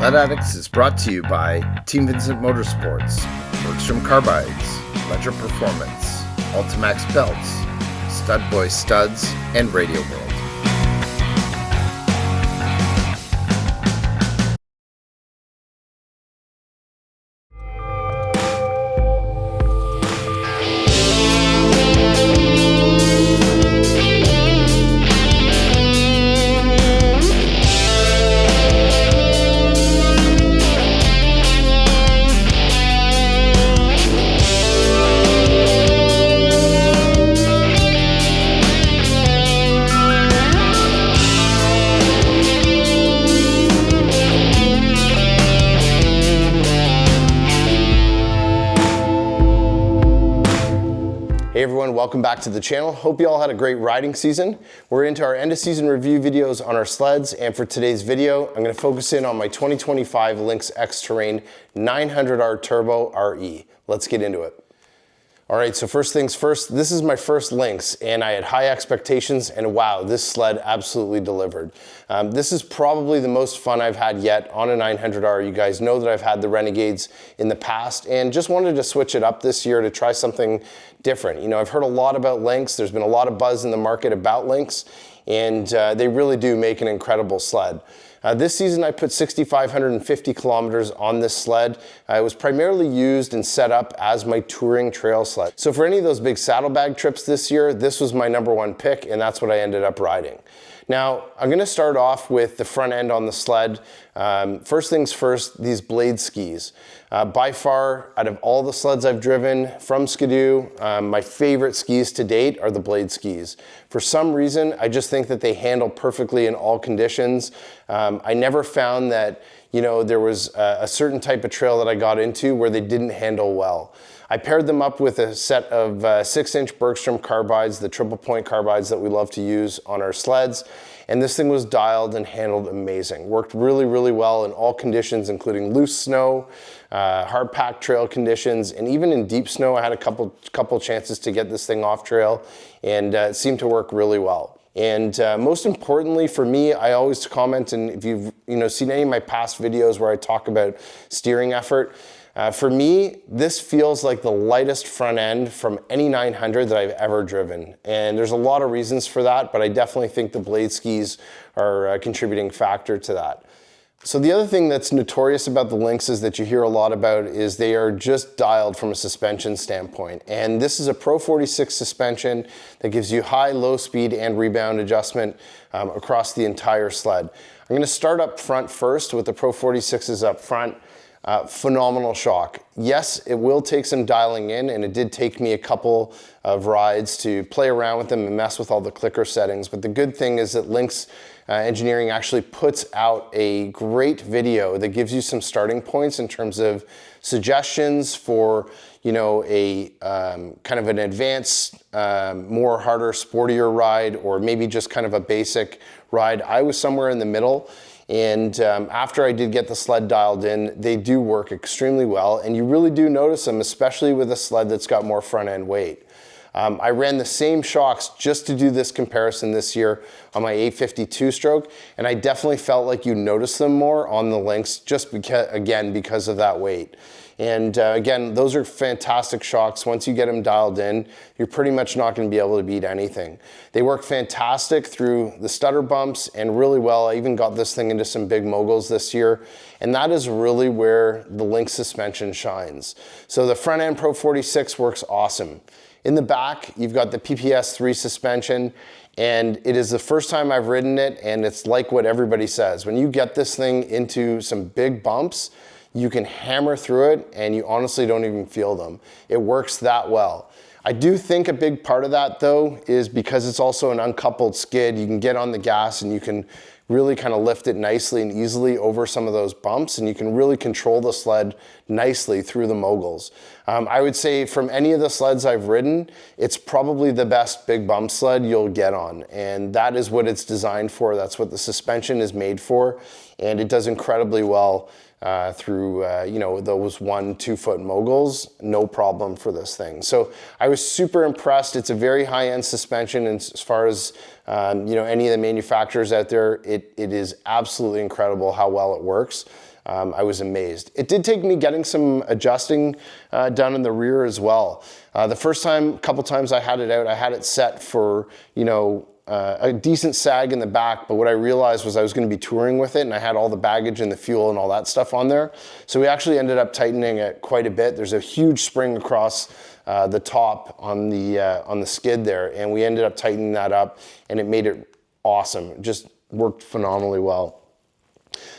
Sledaddicz is brought to you by Team Vincent Motorsports, Bergstrom Carbides, Ledger Performance, Ultimax Belts, Stud Boy Studs, and Radio World. Hey everyone, welcome back to the channel. Hope you all had a great riding season. We're into our end of season review videos on our sleds, and for today's video, I'm going to focus in on my 2025 Lynx Xterrain 900R Turbo RE. Let's get into it. All right, so first things first, this is my first Lynx, and I had high expectations, and wow, this sled absolutely delivered. This is probably the most fun I've had yet on a 900R. You guys know that I've had the Renegades in the past, and just wanted to switch it up this year to try something different. You know, I've heard a lot about Lynx. There's been a lot of buzz in the market about Lynx, and they really do make an incredible sled. This season I put 6,550 kilometers on this sled. It was primarily used and set up as my touring trail sled. So for any of those big saddlebag trips this year, this was my #1 pick, and that's what I ended up riding. Now, I'm gonna start off with the front end on the sled. First things first, these blade skis. By far, out of all the sleds I've driven from Skidoo, my favorite skis to date are the blade skis. For some reason, I just think that they handle perfectly in all conditions. I never found that, you know, there was a certain type of trail that I got into where they didn't handle well. I paired them up with a set of 6-inch Bergstrom carbides, the triple point carbides that we love to use on our sleds. And this thing was dialed and handled amazing. Worked really, really well in all conditions, including loose snow, hard packed trail conditions, and even in deep snow, I had a couple chances to get this thing off trail, and it seemed to work really well. And most importantly for me, I always comment, and if you've seen any of my past videos where I talk about steering effort, for me, this feels like the lightest front end from any 900 that I've ever driven. And there's a lot of reasons for that, but I definitely think the blade skis are a contributing factor to that. So the other thing that's notorious about the Lynxes that you hear a lot about is they are just dialed from a suspension standpoint. And this is a Pro 46 suspension that gives you high, low speed and rebound adjustment across the entire sled. I'm gonna start up front first with the Pro 46s up front. Phenomenal shock. Yes, it will take some dialing in, and it did take me a couple of rides to play around with them and mess with all the clicker settings. But the good thing is that Lynx Engineering actually puts out a great video that gives you some starting points in terms of suggestions for, a kind of an advanced, more harder, sportier ride, or maybe just kind of a basic ride. I was somewhere in the middle. And after I did get the sled dialed in, they do work extremely well, and you really do notice them, especially with a sled that's got more front end weight. I ran the same shocks just to do this comparison this year on my 852 stroke, and I definitely felt like you notice them more on the Lynx just because of that weight. And again, those are fantastic shocks. Once you get them dialed in, you're pretty much not going to be able to beat anything. They work fantastic through the stutter bumps and really well. I even got this thing into some big moguls this year, and that is really where the Lynx suspension shines. So the front end Pro 46 works awesome. In the back, you've got the PPS 3 suspension, and it is the first time I've ridden it, and it's like what everybody says. When you get this thing into some big bumps, you can hammer through it and you honestly don't even feel them. It works that well. I do think a big part of that though is because it's also an uncoupled skid. You can get on the gas and you can really kind of lift it nicely and easily over some of those bumps, and you can really control the sled nicely through the moguls. I would say from any of the sleds I've ridden, it's probably the best big bump sled you'll get on, and that is what it's designed for. That's what the suspension is made for, and it does incredibly well through those 1-2 foot moguls, no problem for this thing. So I was super impressed. It's a very high-end suspension, and as far as any of the manufacturers out there, it is absolutely incredible how well it works. I was amazed. It did take me getting some adjusting done in the rear as well. The first couple times I had it out, I had it set for, you know, a decent sag in the back, but what I realized was I was going to be touring with it, and I had all the baggage and the fuel and all that stuff on there. So we actually ended up tightening it quite a bit. There's a huge spring across the top on the skid there, and we ended up tightening that up, and it made it awesome. It just worked phenomenally well.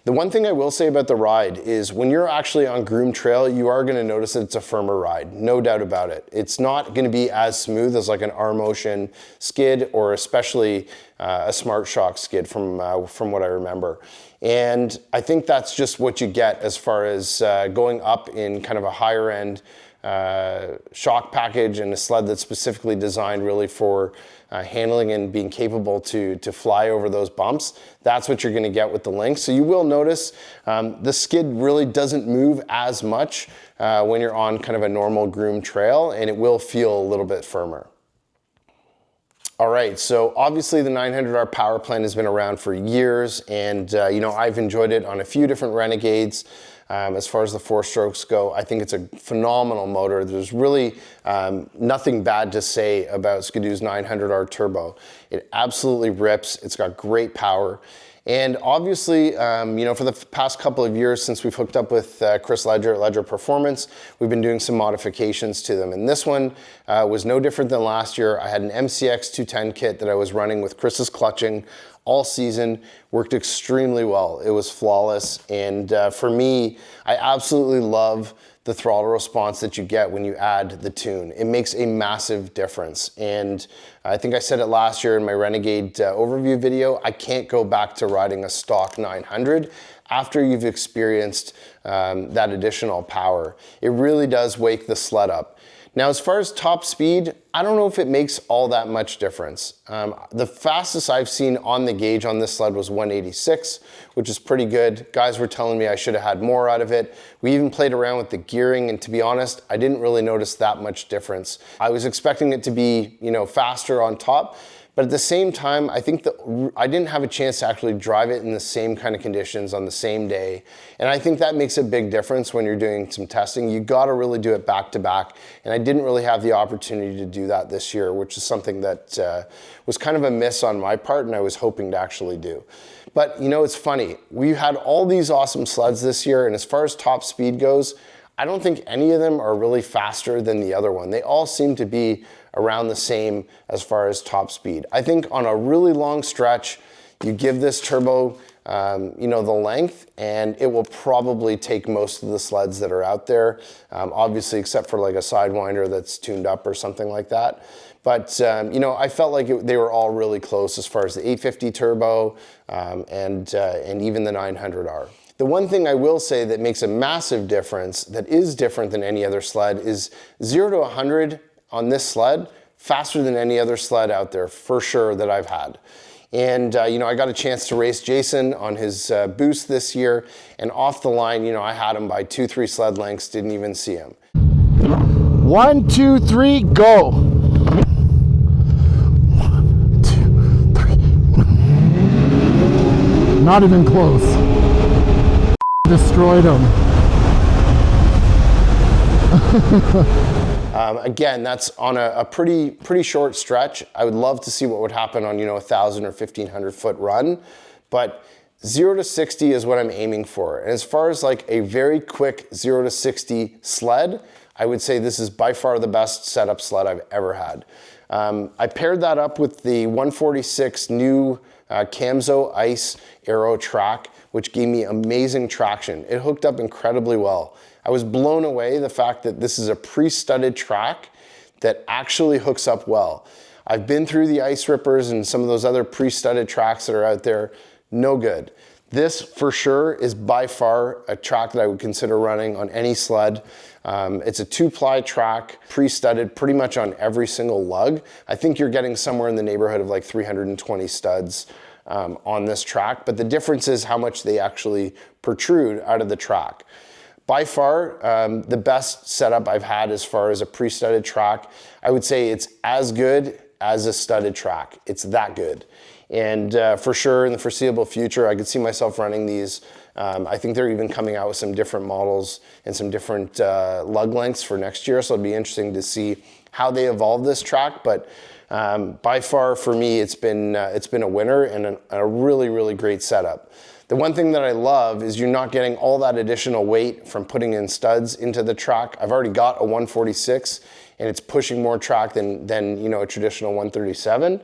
The one thing I will say about the ride is when you're actually on groomed trail, you are going to notice that it's a firmer ride, no doubt about it. It's not going to be as smooth as like an R-Motion skid, or especially a Smart Shock skid from what I remember. And I think that's just what you get as far as going up in kind of a higher end shock package and a sled that's specifically designed really for handling and being capable to fly over those bumps. That's what you're going to get with the Lynx. So you will notice the skid really doesn't move as much when you're on kind of a normal groomed trail, and it will feel a little bit firmer. All right, so obviously the 900R power plant has been around for years, and you know, I've enjoyed it on a few different Renegades. As far as the 4-strokes go, I think it's a phenomenal motor. There's really nothing bad to say about Skidoo's 900R Turbo. It absolutely rips. It's got great power. And obviously, you know, for the past couple of years since we've hooked up with Chris Ledger at Ledger Performance, we've been doing some modifications to them. And this one was no different than last year. I had an MCX 210 kit that I was running with Chris's clutching all season, worked extremely well. It was flawless. And for me, I absolutely love the throttle response that you get when you add the tune. It makes a massive difference. And I think I said it last year in my Renegade overview video, I can't go back to riding a stock 900 after you've experienced that additional power. It really does wake the sled up. Now, as far as top speed, I don't know if it makes all that much difference. The fastest I've seen on the gauge on this sled was 186, which is pretty good. Guys were telling me I should have had more out of it. We even played around with the gearing, and to be honest, I didn't really notice that much difference. I was expecting it to be, you know, faster on top, but at the same time, I think that I didn't have a chance to actually drive it in the same kind of conditions on the same day. And I think that makes a big difference when you're doing some testing. You gotta really do it back to back. And I didn't really have the opportunity to do that this year, which is something that was kind of a miss on my part, and I was hoping to actually do. But you know, it's funny. We had all these awesome sleds this year, and as far as top speed goes, I don't think any of them are really faster than the other one. They all seem to be around the same as far as top speed. I think on a really long stretch, you give this turbo, you know, the length, and it will probably take most of the sleds that are out there, obviously except for like a Sidewinder that's tuned up or something like that. But, you know, I felt like they were all really close as far as the 850 turbo and even the 900R. The one thing I will say that makes a massive difference, that is different than any other sled, is 0 to 100 on this sled faster than any other sled out there, for sure, that I've had. And, you know, I got a chance to race Jason on his boost this year, and off the line, you know, I had him by 2-3 sled lengths, didn't even see him. 1, 2, 3, go. 1, 2, 3. Not even close. Destroyed him. Again, that's on a pretty short stretch. I would love to see what would happen on, you know, 1,000 or 1,500 foot run, but 0 to 60 is what I'm aiming for. And as far as like a very quick 0 to 60 sled, I would say this is by far the best setup sled I've ever had. I paired that up with the 146 new Camzo Ice Aero track, which gave me amazing traction. It hooked up incredibly well. I was blown away the fact that this is a pre-studded track that actually hooks up well. I've been through the Ice Rippers and some of those other pre-studded tracks that are out there, no good. This for sure is by far a track that I would consider running on any sled. It's a 2-ply track, pre-studded pretty much on every single lug. I think you're getting somewhere in the neighborhood of like 320 studs on this track, but the difference is how much they actually protrude out of the track. By far, the best setup I've had as far as a pre-studded track. I would say it's as good as a studded track. It's that good. And for sure in the foreseeable future, I could see myself running these. I think they're even coming out with some different models and some different lug lengths for next year. So it'll be interesting to see how they evolve this track. But by far for me, it's been a winner and a really, really great setup. The one thing that I love is you're not getting all that additional weight from putting in studs into the track. I've already got a 146 and it's pushing more track than you know, a traditional 137.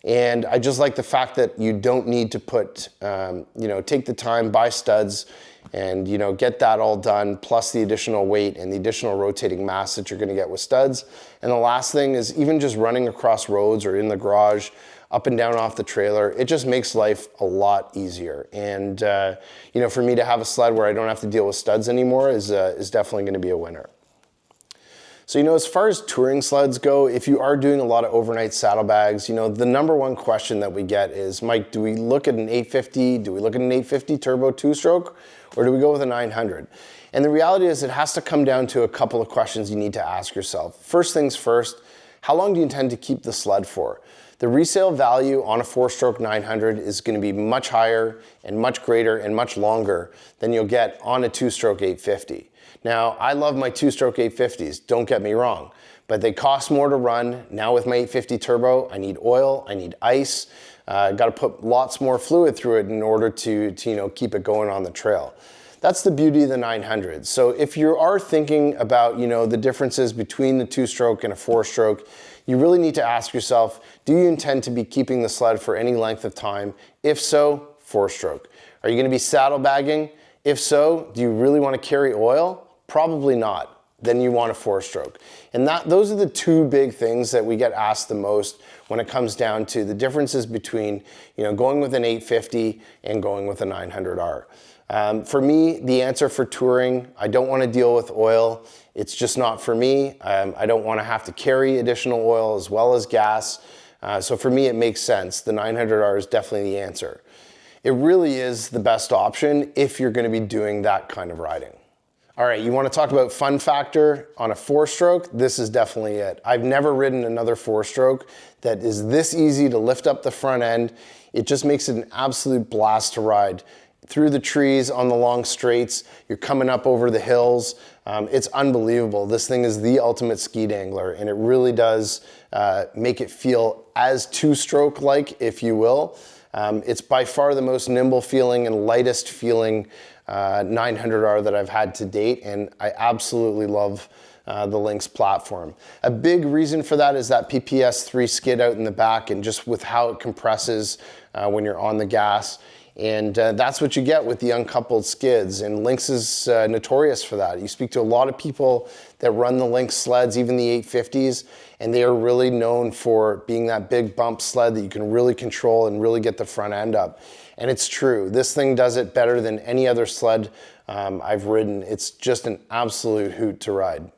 And I just like the fact that you don't need to put, you know, take the time, buy studs and, you know, get that all done, plus the additional weight and the additional rotating mass that you're gonna get with studs. And the last thing is even just running across roads or in the garage, up and down off the trailer, it just makes life a lot easier. And you know, for me to have a sled where I don't have to deal with studs anymore is definitely gonna be a winner. So, you know, as far as touring sleds go, if you are doing a lot of overnight saddlebags, you know, the number one question that we get is, Mike, do we look at an 850? Do we look at an 850 turbo two-stroke? Or do we go with a 900? And the reality is it has to come down to a couple of questions you need to ask yourself. First things first, how long do you intend to keep the sled for? The resale value on a 4-stroke 900 is going to be much higher and much greater and much longer than you'll get on a 2-stroke 850. Now, I love my 2-stroke 850s, don't get me wrong, but they cost more to run. Now with my 850 turbo, I need oil, I need ice, got to put lots more fluid through it in order to you know, keep it going on the trail. That's the beauty of the 900. So if you are thinking about, you know, the differences between the 2-stroke and a 4-stroke, you really need to ask yourself, do you intend to be keeping the sled for any length of time? If so, 4-stroke. Are you going to be saddlebagging? If so, do you really want to carry oil? Probably not. Then you want a 4-stroke. And those are the two big things that we get asked the most when it comes down to the differences between, you know, going with an 850 and going with a 900R. For me, the answer for touring, I don't want to deal with oil. It's just not for me. I don't want to have to carry additional oil as well as gas. So for me, it makes sense. The 900R is definitely the answer. It really is the best option if you're going to be doing that kind of riding. All right, you want to talk about fun factor on a 4-stroke? This is definitely it. I've never ridden another 4-stroke that is this easy to lift up the front end. It just makes it an absolute blast to ride. Through the trees, on the long straights, you're coming up over the hills. It's unbelievable. This thing is the ultimate ski dangler, and it really does make it feel as 2-stroke-like, if you will. It's by far the most nimble feeling and lightest feeling 900R that I've had to date, and I absolutely love the Lynx platform. A big reason for that is that PPS3 skid out in the back and just with how it compresses when you're on the gas. And that's what you get with the uncoupled skids, and Lynx is notorious for that. You speak to a lot of people that run the Lynx sleds, even the 850s, and they are really known for being that big bump sled that you can really control and really get the front end up. And it's true, this thing does it better than any other sled I've ridden. It's just an absolute hoot to ride.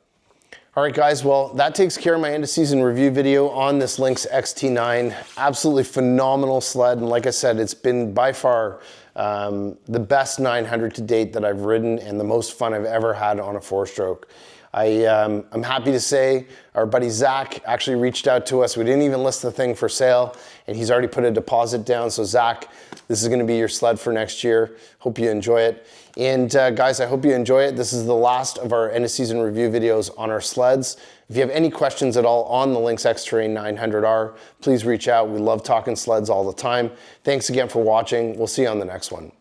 All right, guys, well, that takes care of my end of season review video on this Lynx XT9. Absolutely phenomenal sled. And like I said, it's been by far the best 900 to date that I've ridden and the most fun I've ever had on a 4-stroke. I'm happy to say our buddy Zach actually reached out to us. We didn't even list the thing for sale, and he's already put a deposit down. So Zach, this is going to be your sled for next year. Hope you enjoy it. And guys, I hope you enjoy it. This is the last of our end of season review videos on our sleds. If you have any questions at all on the Lynx Xterrain 900R, please reach out. We love talking sleds all the time. Thanks again for watching. We'll see you on the next one.